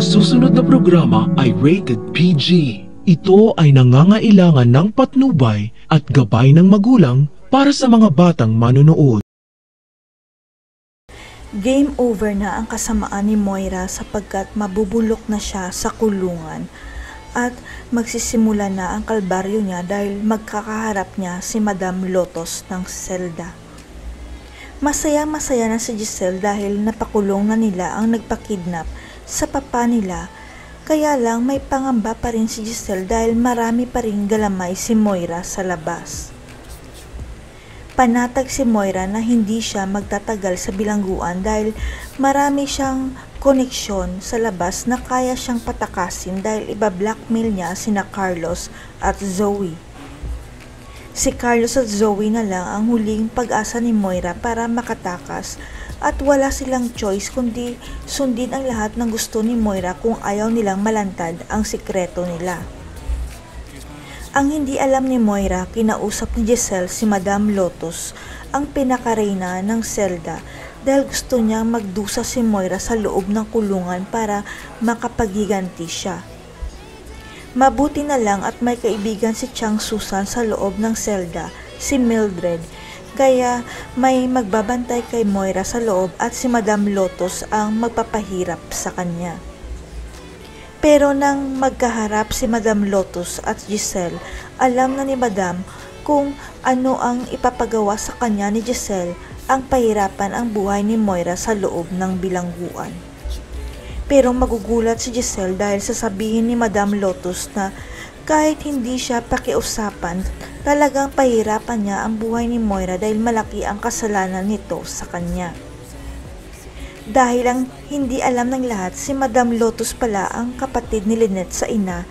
Ang susunod na programa ay rated PG. Ito ay nangangailangan ng patnubay at gabay ng magulang para sa mga batang manonood. Game over na ang kasamaan ni Moira sapagkat mabubulok na siya sa kulungan at magsisimula na ang kalbaryo niya dahil magkakaharap niya si Madam Lotus ng selda. Masaya-masaya na si Giselle dahil napakulong na nila ang nagpakidnap sa papa nila, kaya lang may pangamba pa rin si Giselle dahil marami pa rin galamay si Moira sa labas. Panatag si Moira na hindi siya magtatagal sa bilangguan dahil marami siyang koneksyon sa labas na kaya siyang patakasin dahil iba-blackmail niya sina Carlos at Zoe. Si Carlos at Zoe na lang ang huling pag-asa ni Moira para makatakas at wala silang choice kundi sundin ang lahat ng gusto ni Moira kung ayaw nilang malantad ang sikreto nila. Ang hindi alam ni Moira, kinausap ni Giselle si Madam Lotus, ang pinakareyna ng selda, dahil gusto niyang magdusa si Moira sa loob ng kulungan para makapagiganti siya. Mabuti na lang at may kaibigan si Chang Susan sa loob ng selda, si Mildred, kaya may magbabantay kay Moira sa loob at si Madam Lotus ang magpapahirap sa kanya. Pero nang magkaharap si Madam Lotus at Giselle, alam na ni Madam kung ano ang ipapagawa sa kanya ni Giselle, ang pahirapan ang buhay ni Moira sa loob ng bilangguan. Pero magugulat si Giselle dahil sasabihin ni Madam Lotus na kahit hindi siya pakiusapan, talagang pahirapan niya ang buhay ni Moira dahil malaki ang kasalanan nito sa kanya. Dahil ang hindi alam ng lahat, si Madam Lotus pala ang kapatid ni Lynette sa ina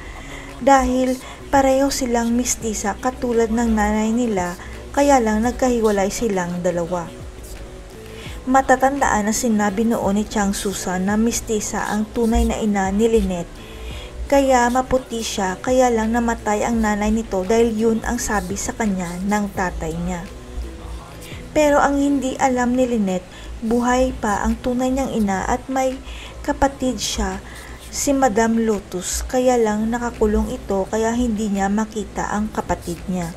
dahil pareho silang mistisa katulad ng nanay nila, kaya lang nagkahiwalay silang dalawa. Matatandaan na sinabi noon ni Chang Susan na mistisa ang tunay na ina ni Lynette, kaya maputi siya, kaya lang namatay ang nanay nito dahil yun ang sabi sa kanya ng tatay niya. Pero ang hindi alam ni Lynette, buhay pa ang tunay niyang ina at may kapatid siya, si Madam Lotus, kaya lang nakakulong ito kaya hindi niya makita ang kapatid niya.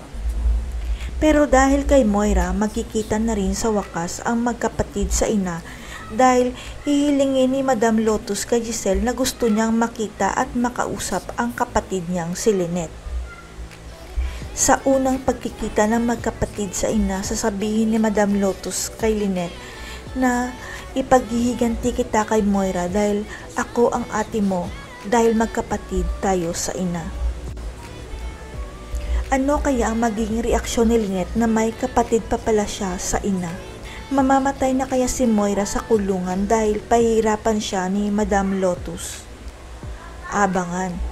Pero dahil kay Moira, magkikita na rin sa wakas ang magkapatid sa ina dahil hihilingin ni Madam Lotus kay Giselle na gusto niyang makita at makausap ang kapatid niyang si Lynette. Sa unang pagkikita ng magkapatid sa ina, sasabihin ni Madam Lotus kay Lynette na ipaghihiganti kita kay Moira dahil ako ang ate mo dahil magkapatid tayo sa ina. Ano kaya ang magiging reaksyon ni Lynette na may kapatid pa pala siya sa ina? Mamamatay na kaya si Moira sa kulungan dahil pahihirapan siya ni Madam Lotus? Abangan.